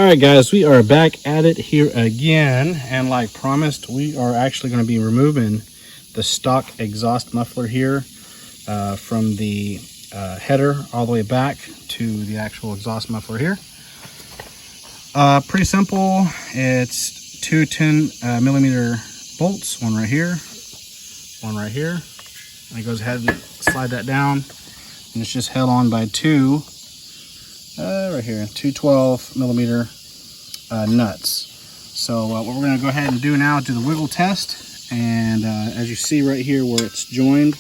Alright guys, we are back at it here again, and like promised, we are actually going to be removing the stock exhaust muffler here from the header all the way back to the actual exhaust muffler here. Pretty simple. It's two 10 millimeter bolts, one right here, and it goes ahead and slide that down, and it's just held on by two right here, two 12 millimeter nuts. So what we're going to go ahead and do now is do the wiggle test, and as you see right here where it's joined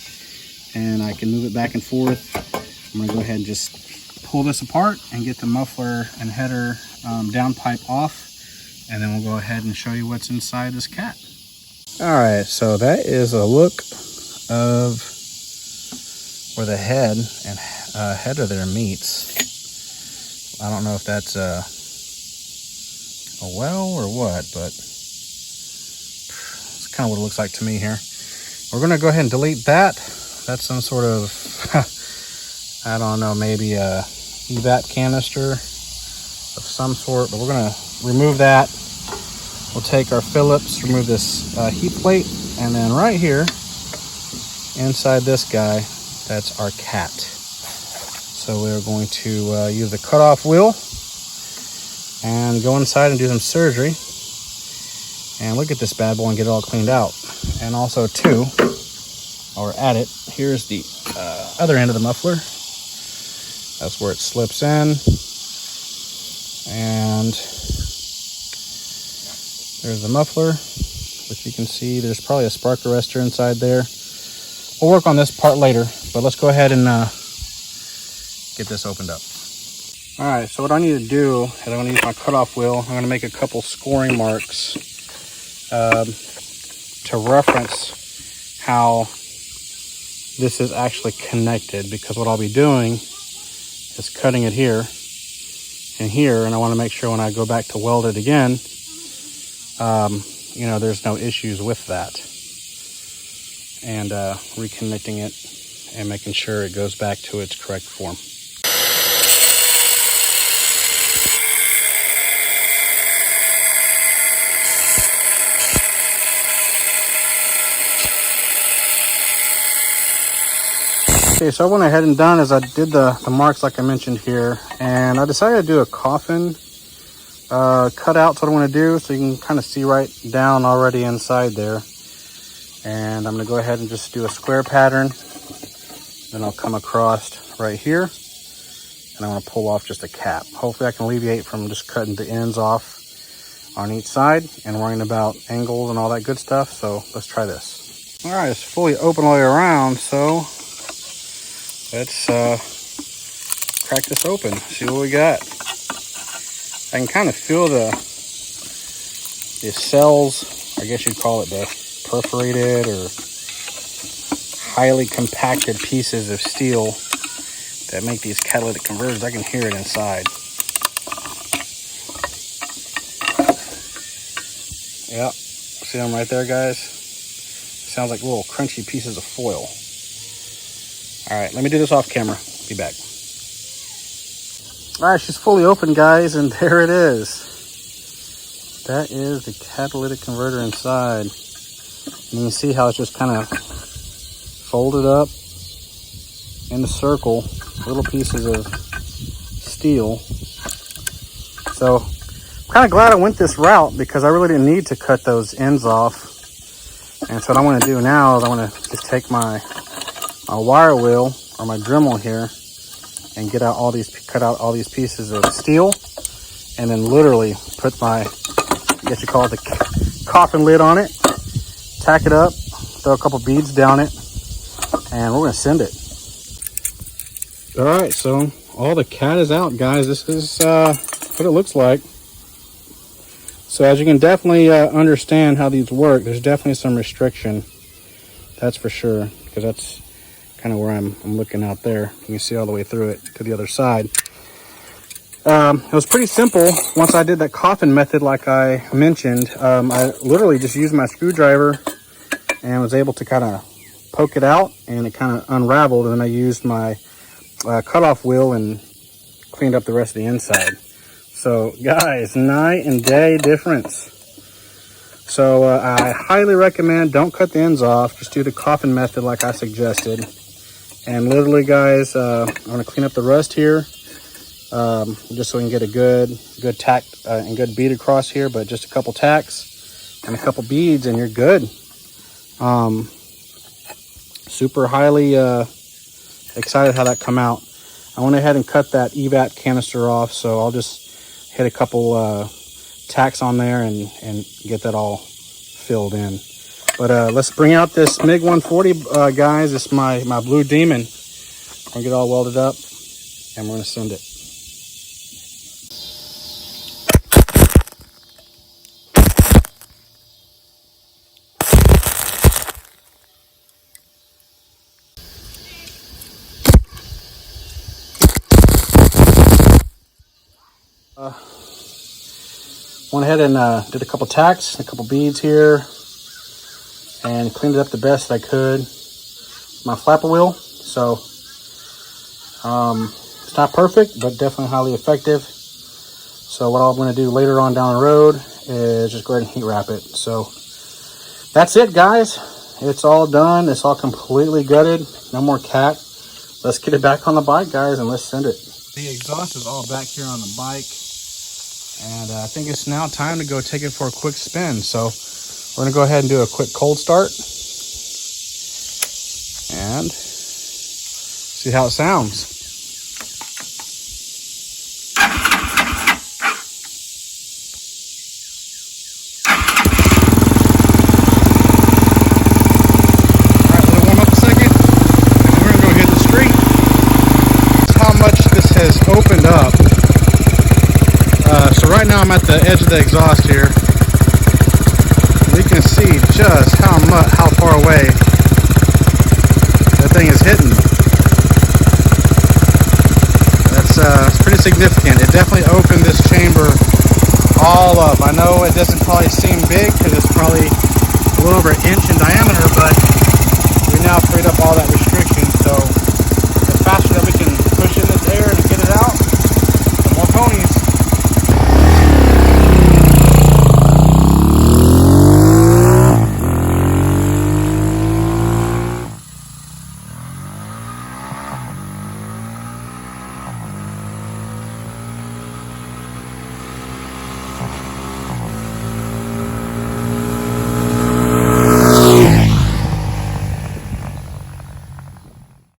and I can move it back and forth, I'm going to go ahead and just pull this apart and get the muffler and header downpipe off, and then we'll go ahead and show you what's inside this cat. Alright, so that is a look of where the head and header there meets. I don't know if that's a well or what, but it's kind of what it looks like to me here. We're going to go ahead and delete that. That's some sort of, I don't know, maybe a evac canister of some sort, but we're going to remove that. We'll take our Phillips, remove this heat plate, and then right here, inside this guy, that's our cat. So we're going to use the cutoff wheel and go inside and do some surgery and look at this bad boy and get it all cleaned out. And also too, while we're at it, here's the other end of the muffler. That's where it slips in, and there's the muffler, which you can see there's probably a spark arrestor inside there. We'll work on this part later, but let's go ahead and get this opened up. All right, so what I need to do is I'm going to use my cutoff wheel. I'm going to make a couple scoring marks to reference how this is actually connected, because what I'll be doing is cutting it here and here, and I want to make sure when I go back to weld it again, you know, there's no issues with that, and reconnecting it and making sure it goes back to its correct form. Okay, so I went ahead and done is I did the marks like I mentioned here, and I decided to do a coffin cutout. So what I want to do, so you can kind of see right down already inside there, and I'm going to go ahead and just do a square pattern. Then I'll come across right here, and I'm going to pull off just a cap. Hopefully I can alleviate from just cutting the ends off on each side and worrying about angles and all that good stuff. So let's try this. All right, it's fully open all the way around, so let's crack this open, see what we got. I can kind of feel the cells, I guess you'd call it the perforated or highly compacted pieces of steel that make these catalytic converters. I can hear it inside. Yep, see them right there, guys? Sounds like little crunchy pieces of foil. All right, let me do this off camera. Be back. All right, she's fully open, guys, and there it is. That is the catalytic converter inside. And you can see how it's just kind of folded up in a circle, little pieces of steel. So I'm kind of glad I went this route, because I really didn't need to cut those ends off. And so what I want to do now is I want to just take my wire wheel or my Dremel here and cut out all these pieces of steel, and then literally put my, I guess you call it the coffin lid on it, tack it up, throw a couple beads down it, and we're going to send it. All right, so all the cat is out, guys. This is what it looks like. So as you can definitely understand how these work, there's definitely some restriction, that's for sure, because that's kind of where I'm looking out there. You can see all the way through it to the other side. It was pretty simple. Once I did that coffin method like I mentioned, I literally just used my screwdriver and was able to kind of poke it out, and it kind of unraveled, and then I used my cutoff wheel and cleaned up the rest of the inside. So guys, night and day difference. So I highly recommend don't cut the ends off. Just do the coffin method like I suggested. And literally guys, I'm gonna clean up the rust here. Just so we can get a good tack and good bead across here, but just a couple tacks and a couple beads and you're good. Super highly excited how that come out. I went ahead and cut that evap canister off, so I'll just hit a couple tacks on there and get that all filled in. But let's bring out this MYK 140 guys. It's my blue demon. I'm gonna get all welded up and we're gonna send it. Went ahead and did a couple tacks, a couple beads here, and cleaned it up the best I could. My flapper wheel, so it's not perfect, but definitely highly effective. So what I'm going to do later on down the road is just go ahead and heat wrap it. So that's it, guys. It's all done. It's all completely gutted. No more cat. Let's get it back on the bike, guys, and let's send it. The exhaust is all back here on the bike. And I think it's now time to go take it for a quick spin. So we're gonna go ahead and do a quick cold start and see how it sounds. All right, let it warm up a second, and we're gonna go hit the street. That's how much this has opened up. So right now I'm at the edge of the exhaust here. We can see just how far away that thing is hitting. That's it's pretty significant. It definitely opened this chamber all up. I know it doesn't probably seem big because it's probably a little over an inch in diameter, but